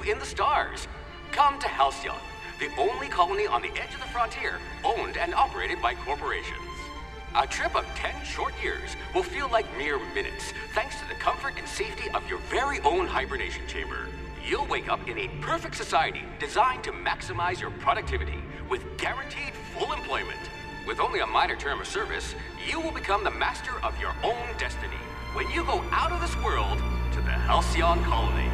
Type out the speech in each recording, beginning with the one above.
in the stars. Come to Halcyon, the only colony on the edge of the frontier, owned and operated by corporations. A trip of 10 short years will feel like mere minutes, thanks to the comfort and safety of your very own hibernation chamber. You'll wake up in a perfect society designed to maximize your productivity with guaranteed full employment. With only a minor term of service, you will become the master of your own destiny when you go out of this world to the Halcyon colony.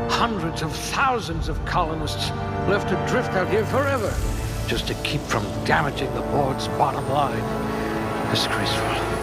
Hundreds of thousands of colonists left adrift out here forever, just to keep from damaging the board's bottom line. Disgraceful.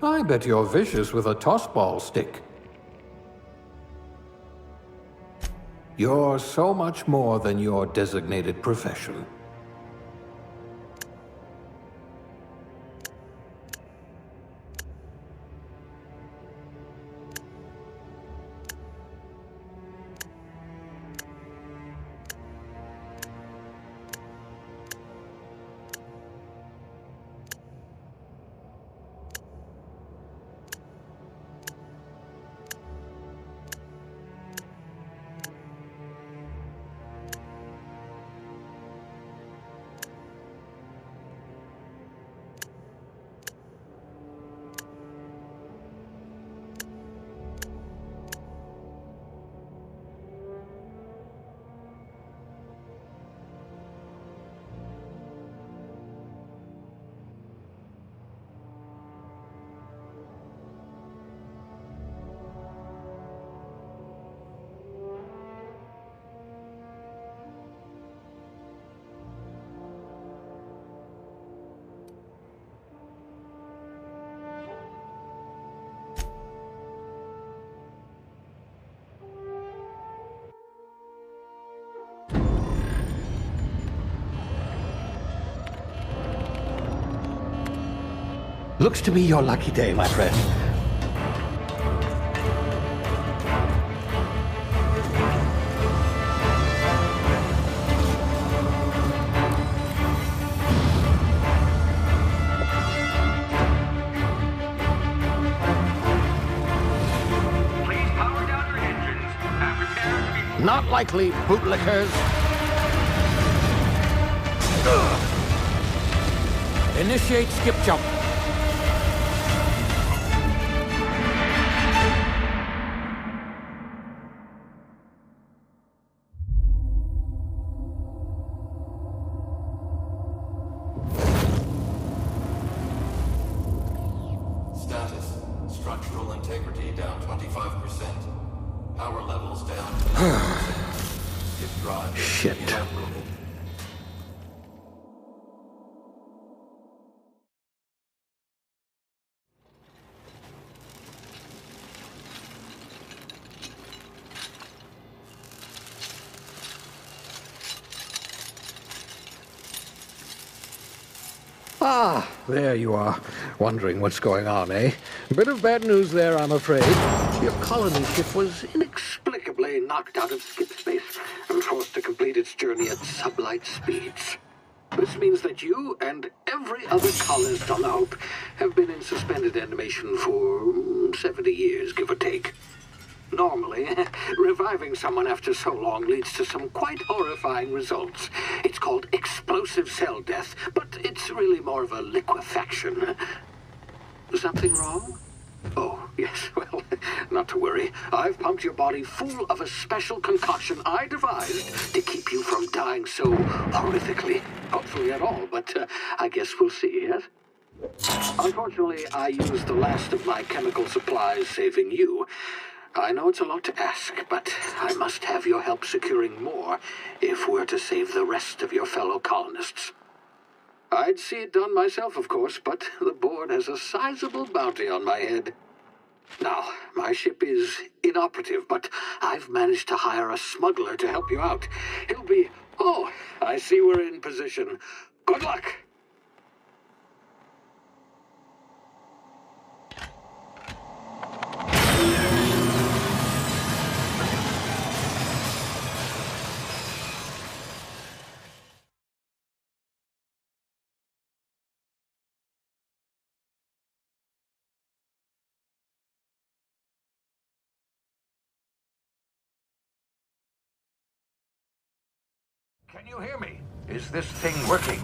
I bet you're vicious with a tossball stick. You're so much more than your designated profession. Looks to be your lucky day, my friend. Please power down your engines and prepare to be... Not likely, bootlickers. Initiate skip jump. Status. Structural integrity down 25%. Power levels down. If drive Shit. inoperable. Ah, there you are. Wondering what's going on, eh? Bit of bad news there, I'm afraid. Your colony ship was inexplicably knocked out of skip space and forced to complete its journey at sublight speeds. This means that you and every other colonist on the Hope have been in suspended animation for 70 years, give or take. Normally, reviving someone after so long leads to some quite horrifying results. It's called explosive cell death, but it's really more of a liquefaction. Something wrong? Oh, yes, well, not to worry. I've pumped your body full of a special concoction I devised to keep you from dying so horrifically. Hopefully at all, but I guess we'll see, yes? Unfortunately, I used the last of my chemical supplies saving you. I know it's a lot to ask, but I must have your help securing more if we're to save the rest of your fellow colonists. I'd see it done myself, of course, but the board has a sizable bounty on my head. Now, my ship is inoperative, but I've managed to hire a smuggler to help you out. He'll be... Oh, I see we're in position. Good luck! Can you hear me? Is this thing working?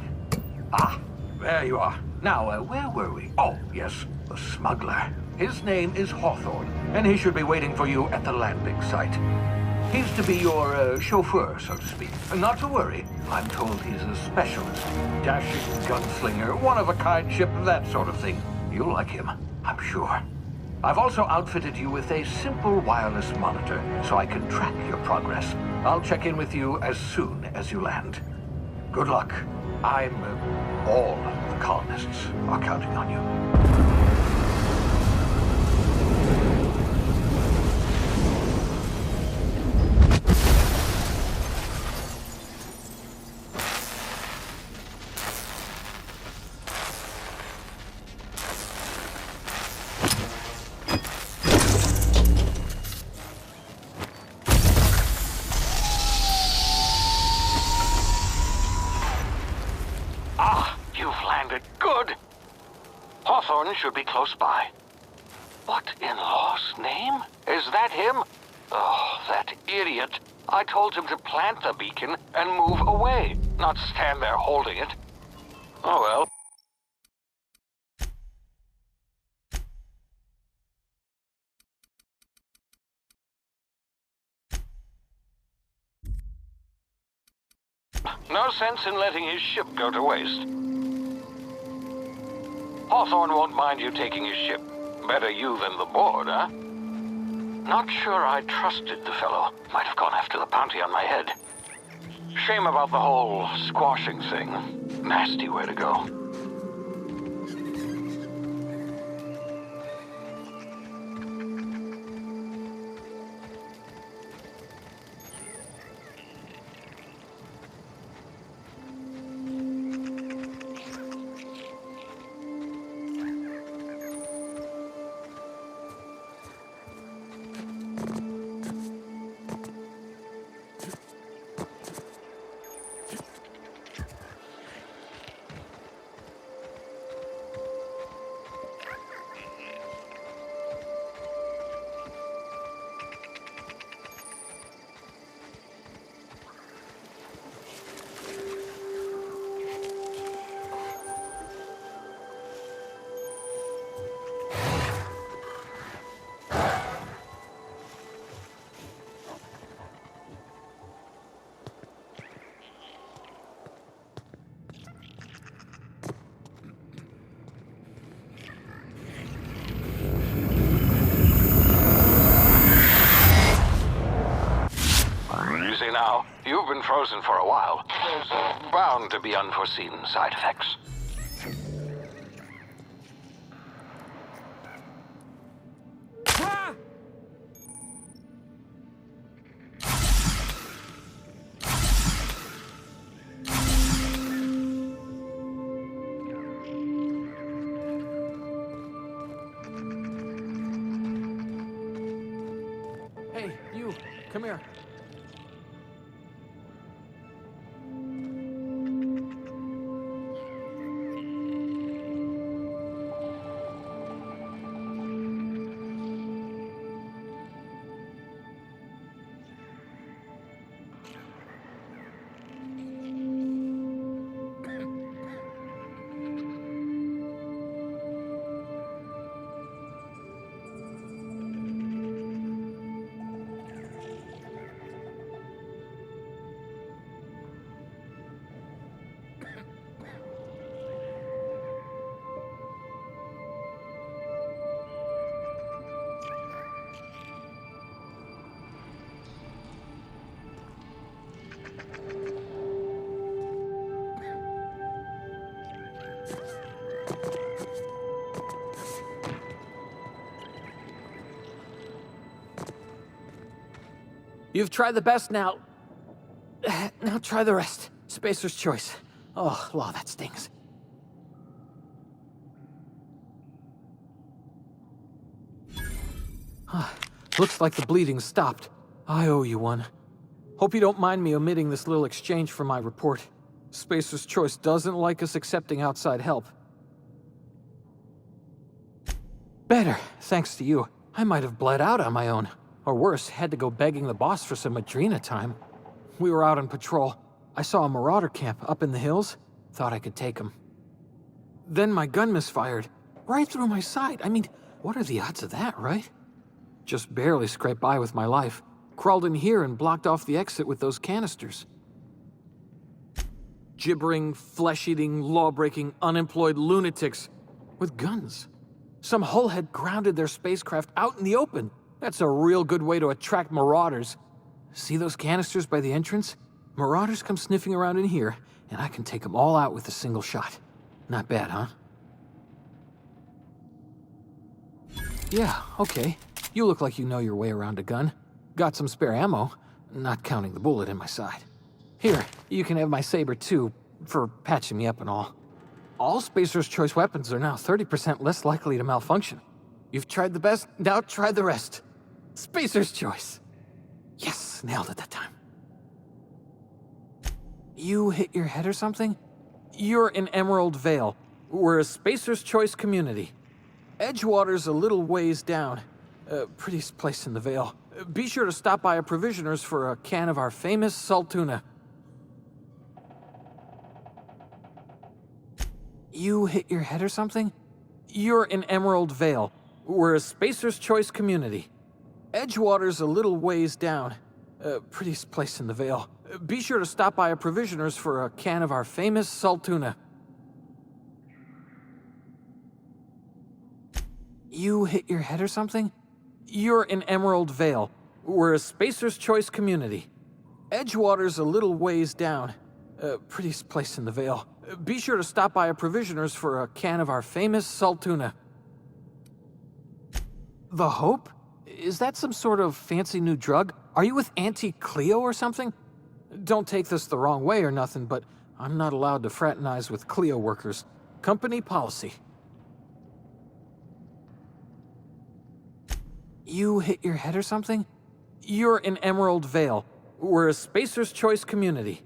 Ah, there you are. Now, where were we? Oh, yes, the smuggler. His name is Hawthorne, and he should be waiting for you at the landing site. He's to be your chauffeur, so to speak. Not to worry. I'm told he's a specialist. Dashing gunslinger, one-of-a-kind ship, that sort of thing. You'll like him, I'm sure. I've also outfitted you with a simple wireless monitor, so I can track your progress. I'll check in with you as soon as you land. Good luck. All the colonists are counting on you. Hawthorne should be close by. What in law's name? Is that him? Oh, that idiot. I told him to plant the beacon and move away, not stand there holding it. Oh well. No sense in letting his ship go to waste. Hawthorne won't mind you taking his ship. Better you than the board, huh? Not sure I trusted the fellow. Might have gone after the bounty on my head. Shame about the whole squashing thing. Nasty way to go. Now, you've been frozen for a while. There's bound to be unforeseen side effects. Hey, you, come here. You've tried the best now. Now try the rest. Spacer's choice. Oh, law, that stings. Looks like the bleeding's stopped. I owe you one. Hope you don't mind me omitting this little exchange from my report. Spacer's choice doesn't like us accepting outside help. Better, thanks to you. I might have bled out on my own. Or worse, had to go begging the boss for some Adrena time. We were out on patrol. I saw a marauder camp up in the hills. Thought I could take him. Then my gun misfired. Right through my side. I mean, what are the odds of that, right? Just barely scraped by with my life. Crawled in here and blocked off the exit with those canisters. Gibbering, flesh-eating, law-breaking, unemployed lunatics with guns. Some hullhead grounded their spacecraft out in the open. That's a real good way to attract marauders. See those canisters by the entrance? Marauders come sniffing around in here, and I can take them all out with a single shot. Not bad, huh? Yeah, okay. You look like you know your way around a gun. Got some spare ammo, not counting the bullet in my side. Here, you can have my saber too, for patching me up and all. All Spacer's choice weapons are now 30% less likely to malfunction. You've tried the best, now try the rest. Spacer's choice. Yes, nailed it that time. You hit your head or something? You're in Emerald Vale. We're a Spacer's choice community. Edgewater's a little ways down. Prettiest place in the Vale. Be sure to stop by a provisioner's for a can of our famous salt tuna. You hit your head or something? You're in Emerald Vale. We're a Spacer's choice community. Edgewater's a little ways down. Prettiest place in the Vale. Be sure to stop by a provisioner's for a can of our famous salt tuna. You hit your head or something? You're in Emerald Vale. We're a Spacer's choice community. Edgewater's a little ways down. Prettiest place in the Vale. Be sure to stop by a provisioner's for a can of our famous salt tuna. The Hope? Is that some sort of fancy new drug? Are you with Auntie Cleo or something? Don't take this the wrong way or nothing, but I'm not allowed to fraternize with Cleo workers. Company policy. You hit your head or something? You're in Emerald Vale. We're a Spacer's choice community.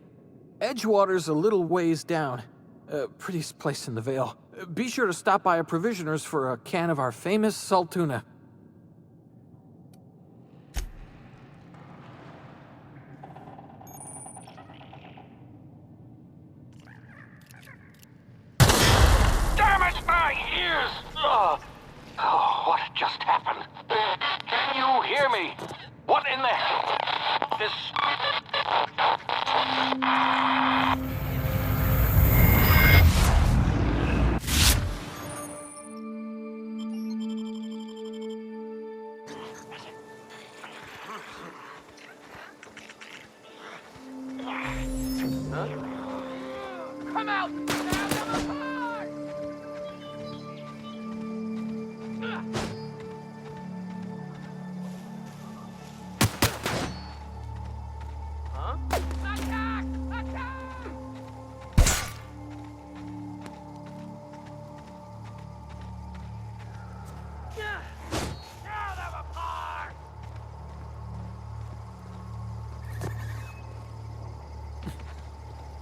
Edgewater's a little ways down. Prettiest place in the Vale. Be sure to stop by a provisioner's for a can of our famous salt tuna. Damn it, my ears! Oh, what just happened? Can you hear me? What in the hell? This... Come out! Stand them apart! Huh? Attack! Attack! Tear them apart!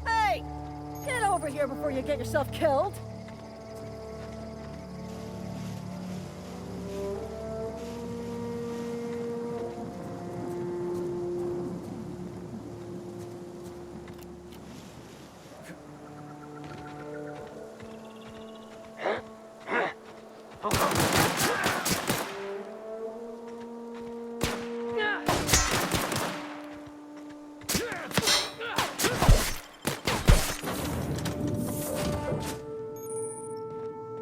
Hey! Get over here before you get yourself killed!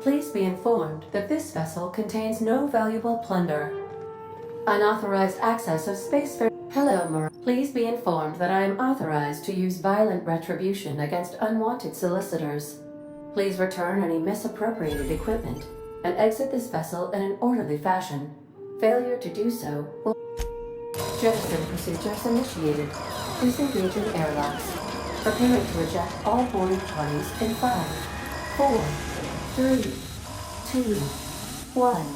Please be informed that this vessel contains no valuable plunder. Unauthorized access of space for... Hello, Mar. Please be informed that I am authorized to use violent retribution against unwanted solicitors. Please return any misappropriated equipment and exit this vessel in an orderly fashion. Failure to do so will... Jettison procedures initiated. Disengaging airlocks. Preparing to eject all boarding parties in 5, 4, 3, 2, 1.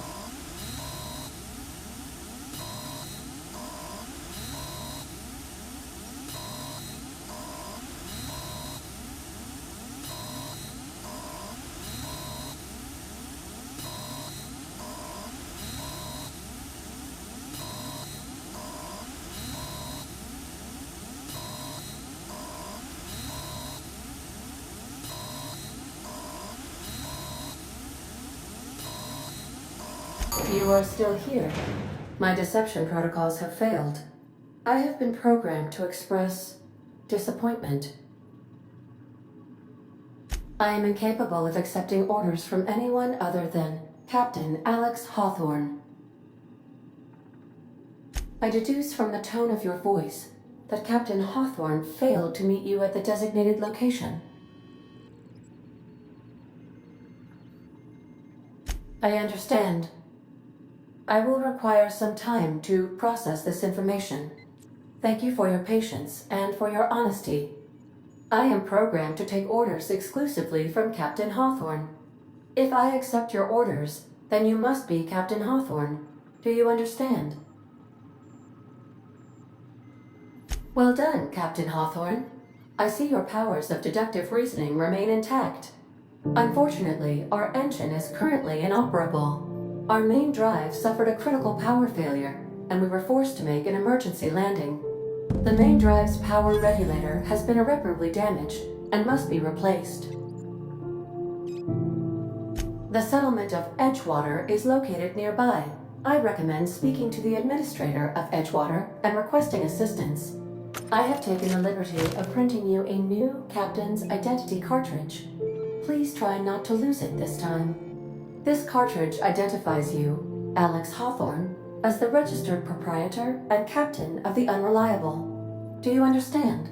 You are still here. My deception protocols have failed. I have been programmed to express disappointment. I am incapable of accepting orders from anyone other than Captain Alex Hawthorne. I deduce from the tone of your voice that Captain Hawthorne failed to meet you at the designated location. I understand. I will require some time to process this information. Thank you for your patience and for your honesty. I am programmed to take orders exclusively from Captain Hawthorne. If I accept your orders, then you must be Captain Hawthorne. Do you understand? Well done, Captain Hawthorne. I see your powers of deductive reasoning remain intact. Unfortunately, our engine is currently inoperable. Our main drive suffered a critical power failure, and we were forced to make an emergency landing. The main drive's power regulator has been irreparably damaged and must be replaced. The settlement of Edgewater is located nearby. I recommend speaking to the administrator of Edgewater and requesting assistance. I have taken the liberty of printing you a new captain's identity cartridge. Please try not to lose it this time. This cartridge identifies you, Alex Hawthorne, as the registered proprietor and captain of the Unreliable. Do you understand?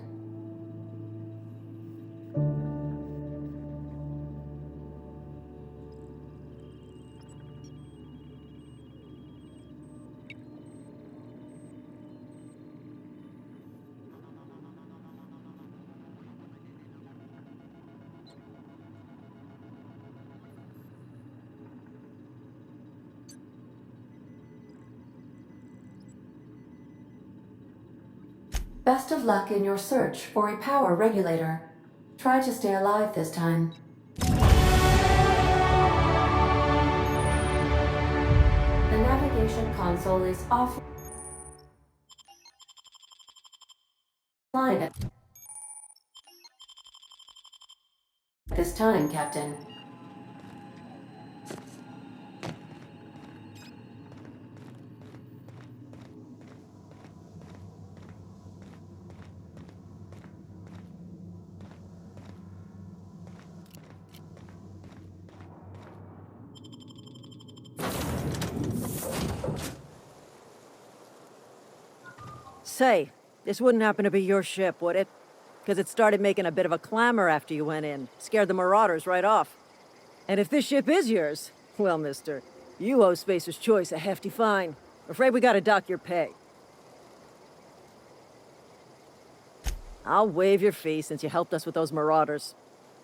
Best of luck in your search for a power regulator. Try to stay alive this time. The navigation console is offline at this time, Captain. Say, this wouldn't happen to be your ship, would it? Because it started making a bit of a clamor after you went in. Scared the Marauders right off. And if this ship is yours, well, mister, you owe Spacer's Choice a hefty fine. Afraid we gotta dock your pay. I'll waive your fee since you helped us with those Marauders.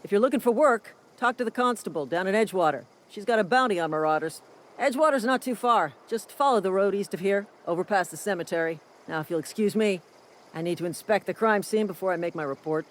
If you're looking for work, talk to the constable down at Edgewater. She's got a bounty on Marauders. Edgewater's not too far. Just follow the road east of here, over past the cemetery. Now, if you'll excuse me, I need to inspect the crime scene before I make my report.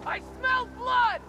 I smell blood!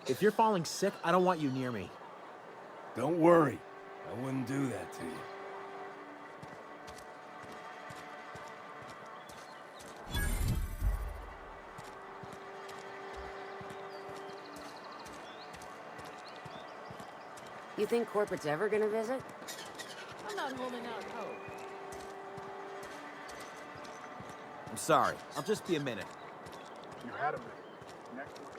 If you're falling sick, I don't want you near me. Don't worry. I wouldn't do that to you. You think corporate's ever gonna visit? I'm not holding out hope. I'm sorry. I'll just be a minute. You had a minute. Next one.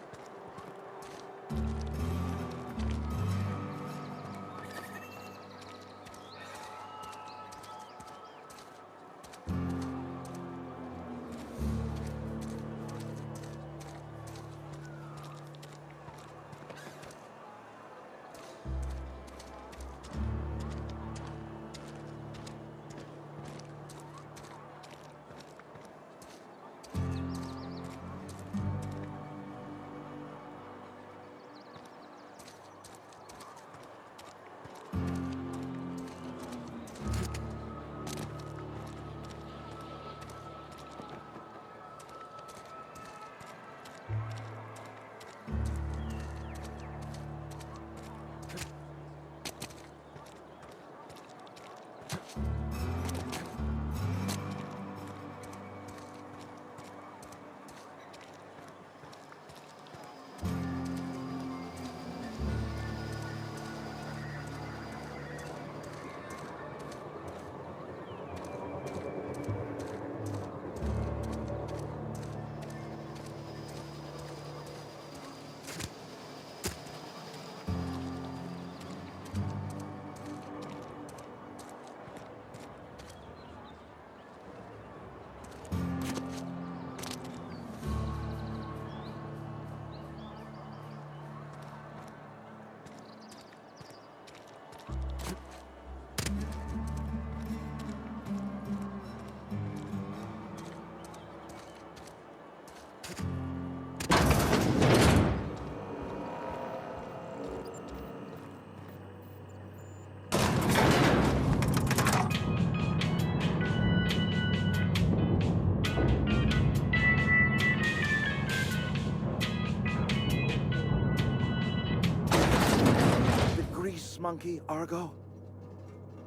monkey, Argo?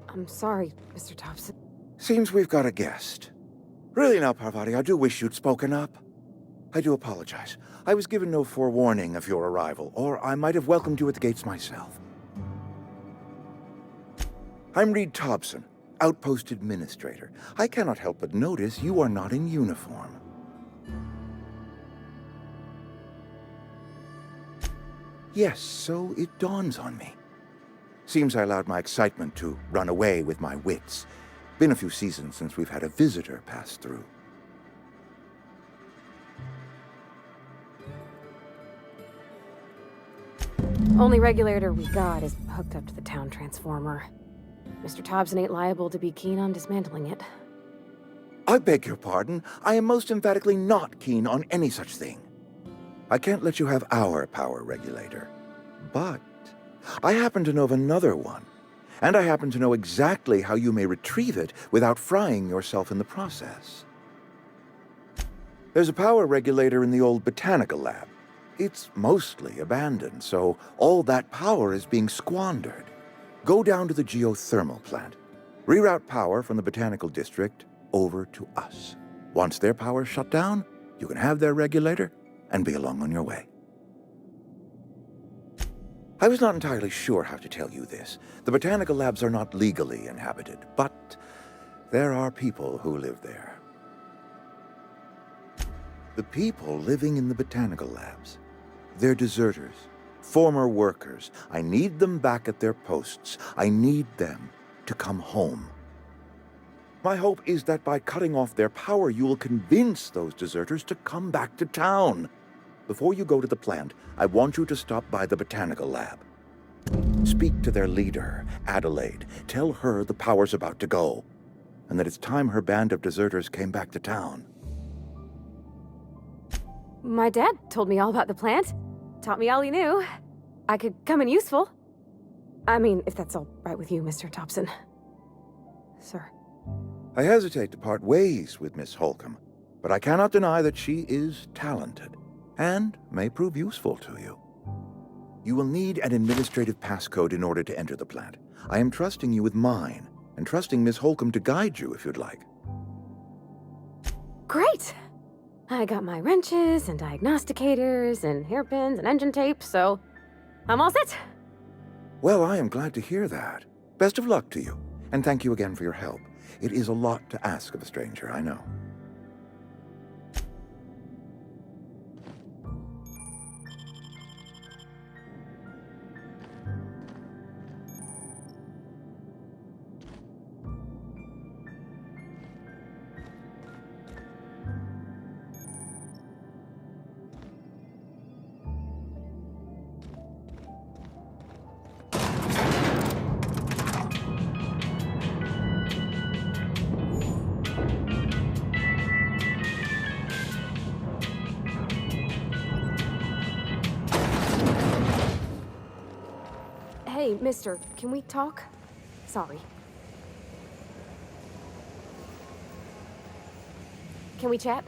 I'm sorry, Mr. Thompson. Seems we've got a guest. Really now, Parvati, I do wish you'd spoken up. I do apologize. I was given no forewarning of your arrival, or I might have welcomed you at the gates myself. I'm Reed Thompson, Outpost Administrator. I cannot help but notice you are not in uniform. Yes, so it dawns on me. Seems I allowed my excitement to run away with my wits. Been a few seasons since we've had a visitor pass through. Only regulator we got is hooked up to the town transformer. Mr. Thompson ain't liable to be keen on dismantling it. I beg your pardon. I am most emphatically not keen on any such thing. I can't let you have our power regulator. But I happen to know of another one. And I happen to know exactly how you may retrieve it without frying yourself in the process. There's a power regulator in the old botanical lab. It's mostly abandoned, so all that power is being squandered. Go down to the geothermal plant. Reroute power from the botanical district over to us. Once their power's shut down, you can have their regulator and be along on your way. I was not entirely sure how to tell you this. The botanical labs are not legally inhabited, but there are people who live there. The people living in the botanical labs, they're deserters, former workers. I need them back at their posts. I need them to come home. My hope is that by cutting off their power, you will convince those deserters to come back to town. Before you go to the plant, I want you to stop by the botanical lab. Speak to their leader, Adelaide. Tell her the power's about to go, and that it's time her band of deserters came back to town. My dad told me all about the plant. Taught me all he knew. I could come in useful. I mean, if that's all right with you, Mr. Thompson. Sir. I hesitate to part ways with Miss Holcomb, but I cannot deny that she is talented and may prove useful to you. You will need an administrative passcode in order to enter the plant. I am trusting you with mine, and trusting Miss Holcomb to guide you if you'd like. Great! I got my wrenches and diagnosticators and hairpins and engine tape, so I'm all set. Well, I am glad to hear that. Best of luck to you, and thank you again for your help. It is a lot to ask of a stranger, I know. Hey, mister, can we talk? Sorry. Can we chat?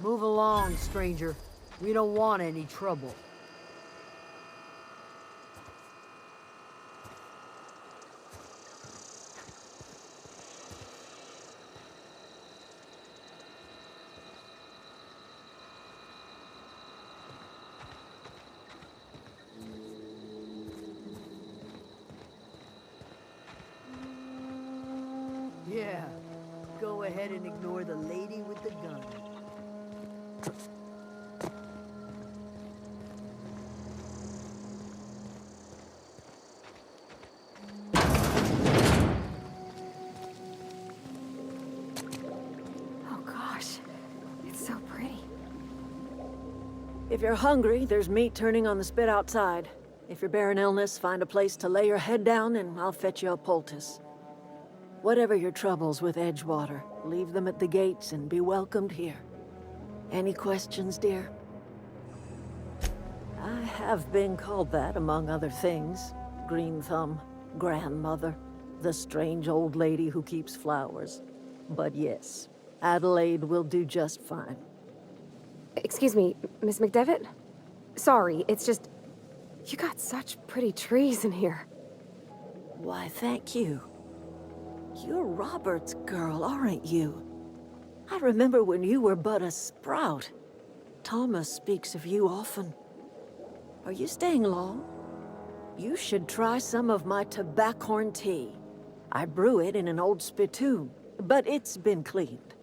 Move along, stranger. We don't want any trouble. Yeah, go ahead and ignore the lady with the gun. Oh gosh, it's so pretty. If you're hungry, there's meat turning on the spit outside. If you're bearing illness, find a place to lay your head down and I'll fetch you a poultice. Whatever your troubles with Edgewater, leave them at the gates and be welcomed here. Any questions, dear? I have been called that, among other things. Green Thumb, grandmother, the strange old lady who keeps flowers. But yes, Adelaide will do just fine. Excuse me, Miss McDevitt? Sorry, it's just... You got such pretty trees in here. Why, thank you. You're Robert's girl, aren't you? I remember when you were but a sprout. Thomas speaks of you often. Are you staying long? You should try some of my tobaccorn tea. I brew it in an old spittoon, but it's been cleaned.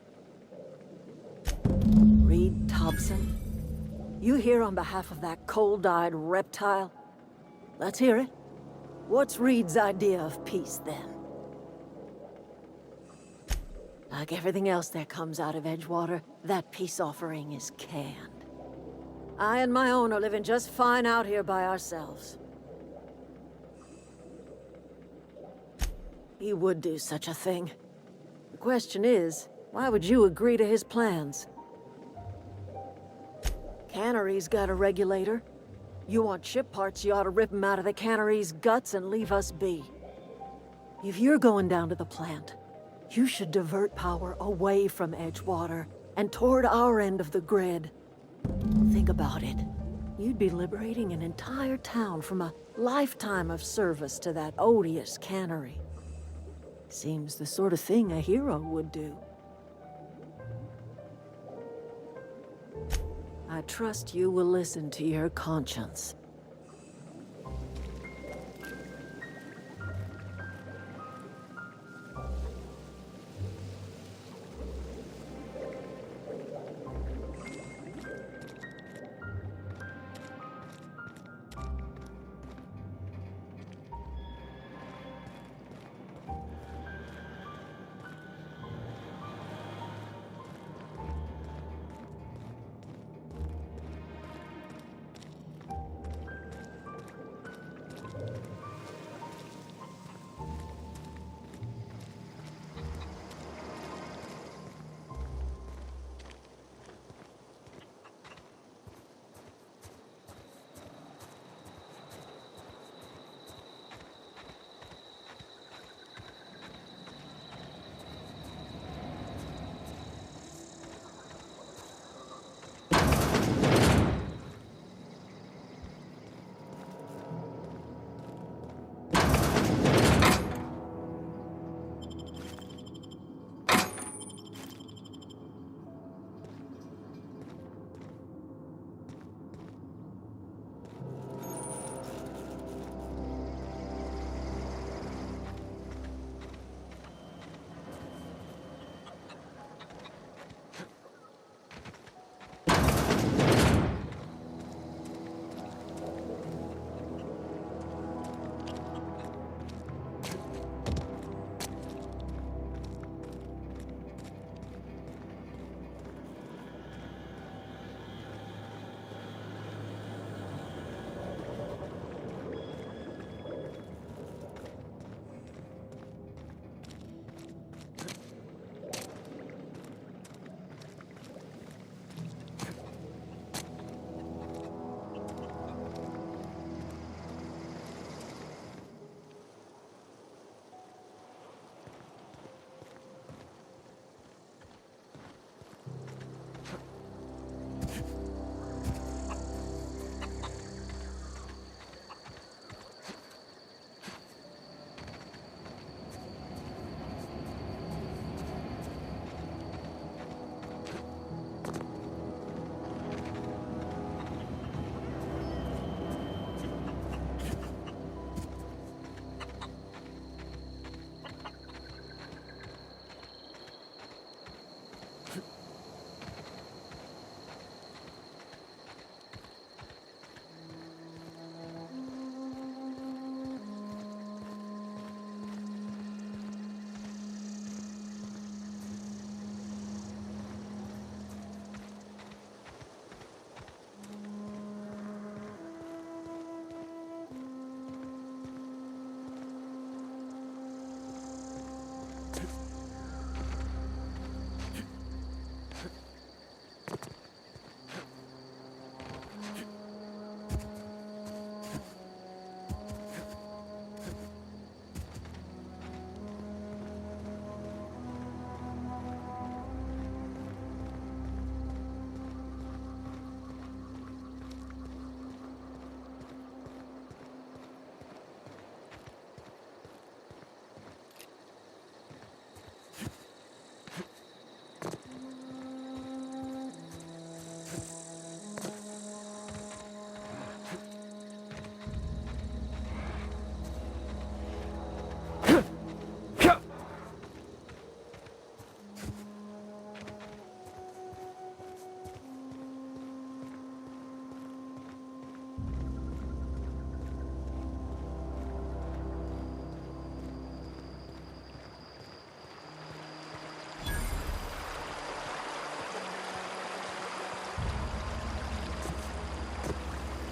Reed Thompson, you here on behalf of that cold-eyed reptile? Let's hear it. What's Reed's idea of peace, then? Like everything else that comes out of Edgewater, that peace offering is canned. I and my own are living just fine out here by ourselves. He would do such a thing. The question is, why would you agree to his plans? Cannery's got a regulator. You want ship parts, you ought to rip them out of the cannery's guts and leave us be. If you're going down to the plant, you should divert power away from Edgewater and toward our end of the grid. Think about it. You'd be liberating an entire town from a lifetime of service to that odious cannery. Seems the sort of thing a hero would do. I trust you will listen to your conscience.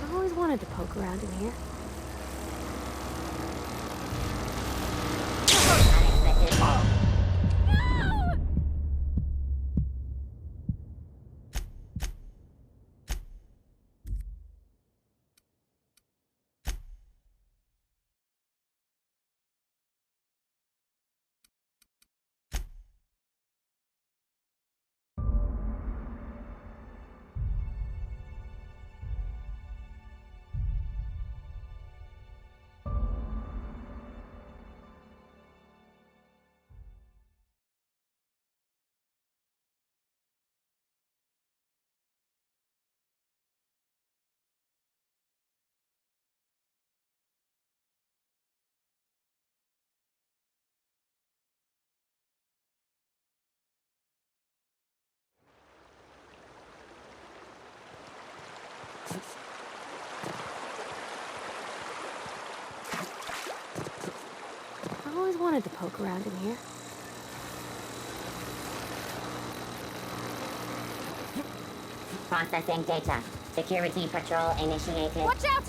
I've always wanted to poke around in here. I've always wanted to poke around in here. Processing data. Security patrol initiated. Watch out!